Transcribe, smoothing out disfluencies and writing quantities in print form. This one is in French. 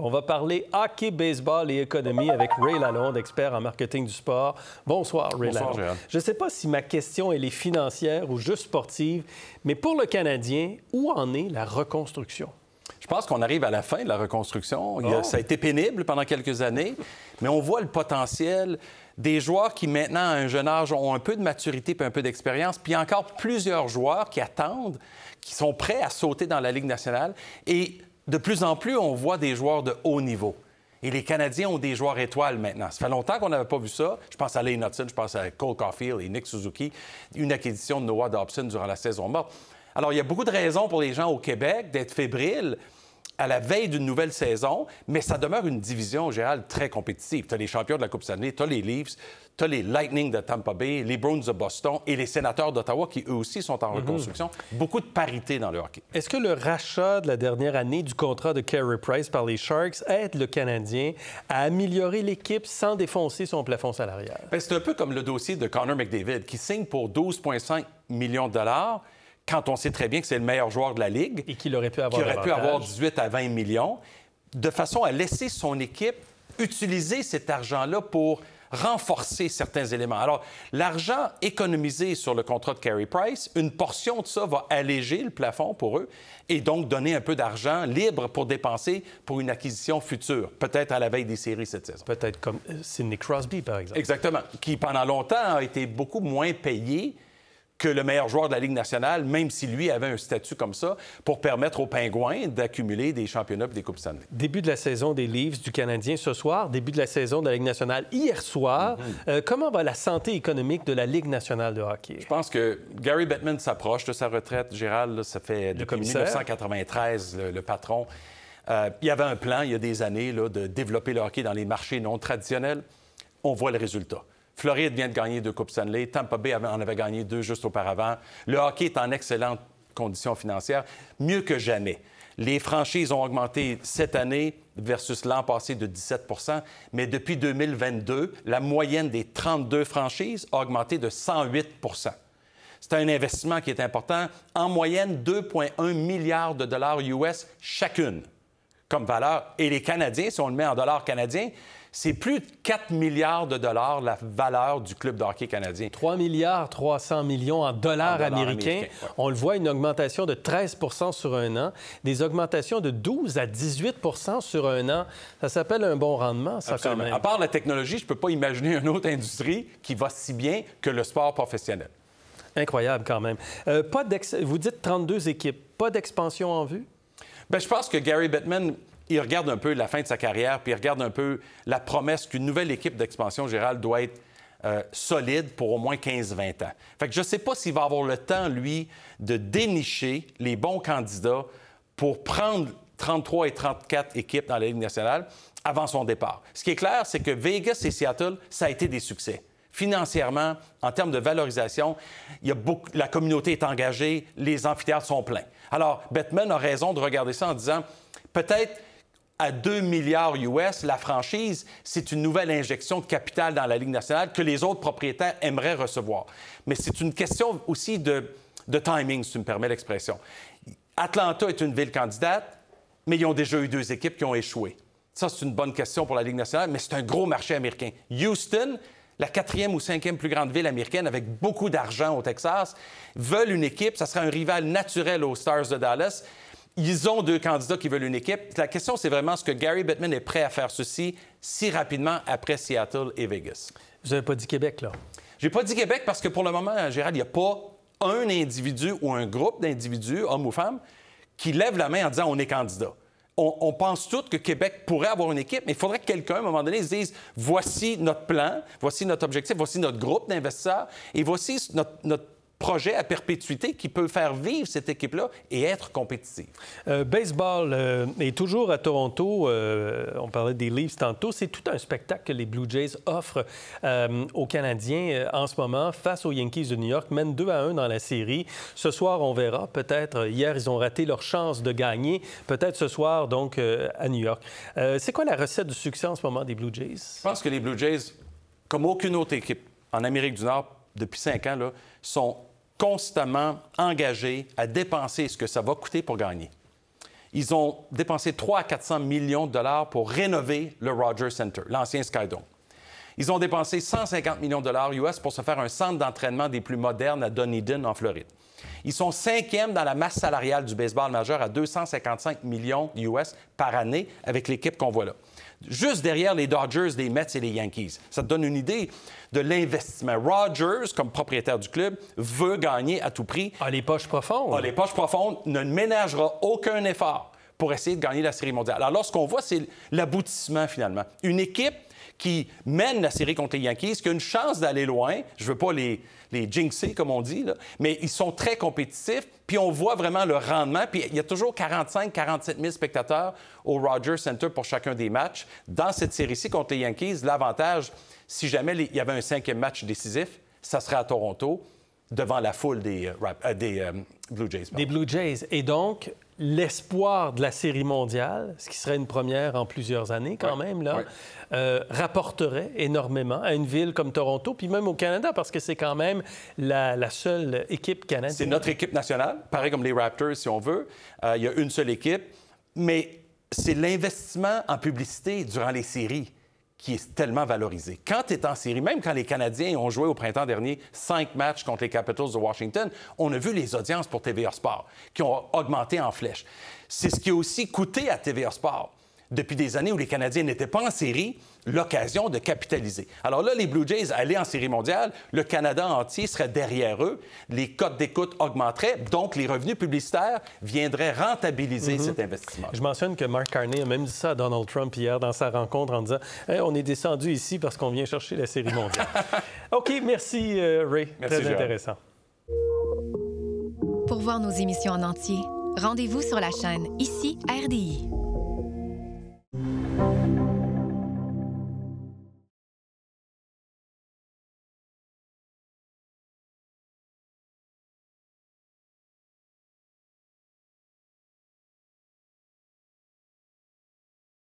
On va parler hockey, baseball et économie avec Ray Lalonde, expert en marketing du sport. Bonsoir, Ray Lalonde. Gérald. Je ne sais pas si ma question elle est financière ou juste sportive, mais pour le Canadien, où en est la reconstruction? Je pense qu'on arrive à la fin de la reconstruction. Ça a été pénible pendant quelques années, mais on voit le potentiel des joueurs qui, maintenant, à un jeune âge, ont un peu de maturité puis un peu d'expérience, puis il y a encore plusieurs joueurs qui attendent, qui sont prêts à sauter dans la Ligue nationale. Et de plus en plus, on voit des joueurs de haut niveau. Et les Canadiens ont des joueurs étoiles maintenant. Ça fait longtemps qu'on n'avait pas vu ça. Je pense à Lane Hutson, je pense à Cole Caulfield et Nick Suzuki, une acquisition de Noah Dobson durant la saison morte. Alors, il y a beaucoup de raisons pour les gens au Québec d'être fébriles à la veille d'une nouvelle saison, mais ça demeure une division, Gérald, très compétitive. Tu as les champions de la Coupe Stanley, tu as les Leafs, tu as les Lightning de Tampa Bay, les Bruins de Boston et les Sénateurs d'Ottawa qui, eux aussi, sont en reconstruction. Beaucoup de parité dans le hockey. Est-ce que le rachat de la dernière année du contrat de Carey Price par les Sharks aide le Canadien à améliorer l'équipe sans défoncer son plafond salarial? Bien, c'est un peu comme le dossier de Connor McDavid, qui signe pour 12,5 millions de dollars quand on sait très bien que c'est le meilleur joueur de la Ligue. Et qu'il aurait pu avoir qui aurait pu avoir 18 à 20 millions, de façon à laisser son équipe utiliser cet argent-là pour renforcer certains éléments. Alors, l'argent économisé sur le contrat de Carey Price, une portion de ça va alléger le plafond pour eux et donc donner un peu d'argent libre pour dépenser pour une acquisition future, peut-être à la veille des séries cette saison. Peut-être comme Sidney Crosby, par exemple. Exactement, qui pendant longtemps a été beaucoup moins payé que le meilleur joueur de la Ligue nationale, même si lui avait un statut comme ça, pour permettre aux Pingouins d'accumuler des championnats et des Coupes Stanley. Début de la saison des Leafs du Canadien ce soir, début de la saison de la Ligue nationale hier soir. Comment va la santé économique de la Ligue nationale de hockey? Je pense que Gary Bettman s'approche de sa retraite. Gérald, là, ça fait depuis 1993, le patron. Il y avait un plan, il y a des années, là, de développer le hockey dans les marchés non traditionnels. On voit le résultat. Floride vient de gagner 2 Coupes Stanley. Tampa Bay en avait gagné 2 juste auparavant. Le hockey est en excellente condition financière, mieux que jamais. Les franchises ont augmenté cette année versus l'an passé de 17 %, mais depuis 2022, la moyenne des 32 franchises a augmenté de 108 %. C'est un investissement qui est important. En moyenne, 2,1 milliards de dollars US chacune comme valeur. Et les Canadiens, si on le met en dollars canadiens, c'est plus de 4 milliards de dollars la valeur du club de hockey canadien. 3 milliards 300 millions en dollars américains. Ouais. On le voit, une augmentation de 13 % sur un an, des augmentations de 12 à 18 % sur un an. Ça s'appelle un bon rendement, ça, absolument. quand même. À part la technologie, je ne peux pas imaginer une autre industrie qui va si bien que le sport professionnel. Incroyable, quand même. Vous dites 32 équipes. Pas d'expansion en vue? Bien, je pense que Gary Bettman, il regarde un peu la fin de sa carrière, puis il regarde un peu la promesse qu'une nouvelle équipe d'expansion, Gérald, doit être solide pour au moins 15-20 ans. Fait que je ne sais pas s'il va avoir le temps, lui, de dénicher les bons candidats pour prendre 33 et 34 équipes dans la Ligue nationale avant son départ. Ce qui est clair, c'est que Vegas et Seattle, ça a été des succès. Financièrement, en termes de valorisation, la communauté est engagée, les amphithéâtres sont pleins. Alors, Bettman a raison de regarder ça en disant, peut-être à 2 milliards US, la franchise, c'est une nouvelle injection de capital dans la Ligue nationale que les autres propriétaires aimeraient recevoir. Mais c'est une question aussi de timing, si tu me permets l'expression. Atlanta est une ville candidate, mais ils ont déjà eu 2 équipes qui ont échoué. Ça, c'est une bonne question pour la Ligue nationale, mais c'est un gros marché américain. Houston, la 4e ou 5e plus grande ville américaine avec beaucoup d'argent au Texas, veulent une équipe. Ça serait un rival naturel aux Stars de Dallas. Ils ont 2 candidats qui veulent une équipe. La question, c'est vraiment est-ce que Gary Bettman est prêt à faire ceci si rapidement après Seattle et Vegas? Vous n'avez pas dit Québec, là? J'ai pas dit Québec parce que pour le moment, Gérald, il n'y a pas un individu ou un groupe d'individus, hommes ou femmes, qui lève la main en disant on est candidat. On pense tous que Québec pourrait avoir une équipe, mais il faudrait que quelqu'un, à un moment donné, se dise voici notre plan, voici notre objectif, voici notre groupe d'investisseurs et voici notre projet à perpétuité qui peut faire vivre cette équipe-là et être compétitive. Baseball est toujours à Toronto. On parlait des Leafs tantôt. C'est tout un spectacle que les Blue Jays offrent aux Canadiens en ce moment face aux Yankees de New York. Mènent 2-1 dans la série. Ce soir, on verra. Peut-être hier, ils ont raté leur chance de gagner. Peut-être ce soir, donc, à New York. C'est quoi la recette du succès en ce moment des Blue Jays? Je pense que les Blue Jays, comme aucune autre équipe en Amérique du Nord, depuis 5 ans, là, sont constamment engagés à dépenser ce que ça va coûter pour gagner. Ils ont dépensé 300 à 400 millions de dollars pour rénover le Rogers Center, l'ancien Skydome. Ils ont dépensé 150 millions de dollars US pour se faire un centre d'entraînement des plus modernes à Dunedin, en Floride. Ils sont 5e dans la masse salariale du baseball majeur à 255 millions US par année avec l'équipe qu'on voit là. Juste derrière les Dodgers, les Mets et les Yankees. Ça te donne une idée de l'investissement. Rogers, comme propriétaire du club, veut gagner à tout prix. Les poches profondes. Les poches profondes, ne ménagera aucun effort pour essayer de gagner la Série mondiale. Alors, ce qu'on voit, c'est l'aboutissement, finalement. Une équipe qui mène la série contre les Yankees, qui a une chance d'aller loin. Je ne veux pas les jinxer, comme on dit, là, mais ils sont très compétitifs, puis on voit vraiment le rendement. Puis il y a toujours 45-47 000 spectateurs au Rogers Center pour chacun des matchs. Dans cette série-ci contre les Yankees, l'avantage, si jamais il y avait un 5e match décisif, ça serait à Toronto, devant la foule des Blue Jays. Des Blue Jays. Et donc, l'espoir de la Série mondiale, ce qui serait une première en plusieurs années quand même, là, rapporterait énormément à une ville comme Toronto, puis même au Canada, parce que c'est quand même la seule équipe canadienne. C'est notre équipe nationale, pareil comme les Raptors, si on veut. Il y a une seule équipe, mais c'est l'investissement en publicité durant les séries qui est tellement valorisé. Quand tu es en série, même quand les Canadiens ont joué au printemps dernier 5 matchs contre les Capitals de Washington, on a vu les audiences pour TVA Sport qui ont augmenté en flèche. C'est ce qui a aussi coûté à TVA Sport, depuis des années où les Canadiens n'étaient pas en série, l'occasion de capitaliser. Alors là, les Blue Jays allaient en série mondiale, le Canada entier serait derrière eux, les cotes d'écoute augmenteraient, donc les revenus publicitaires viendraient rentabiliser cet investissement. Je mentionne que Mark Carney a même dit ça à Donald Trump hier dans sa rencontre en disant hey, « On est descendu ici parce qu'on vient chercher la série mondiale. » OK, merci Ray. Merci, très intéressant. Pour voir nos émissions en entier, rendez-vous sur la chaîne Ici RDI.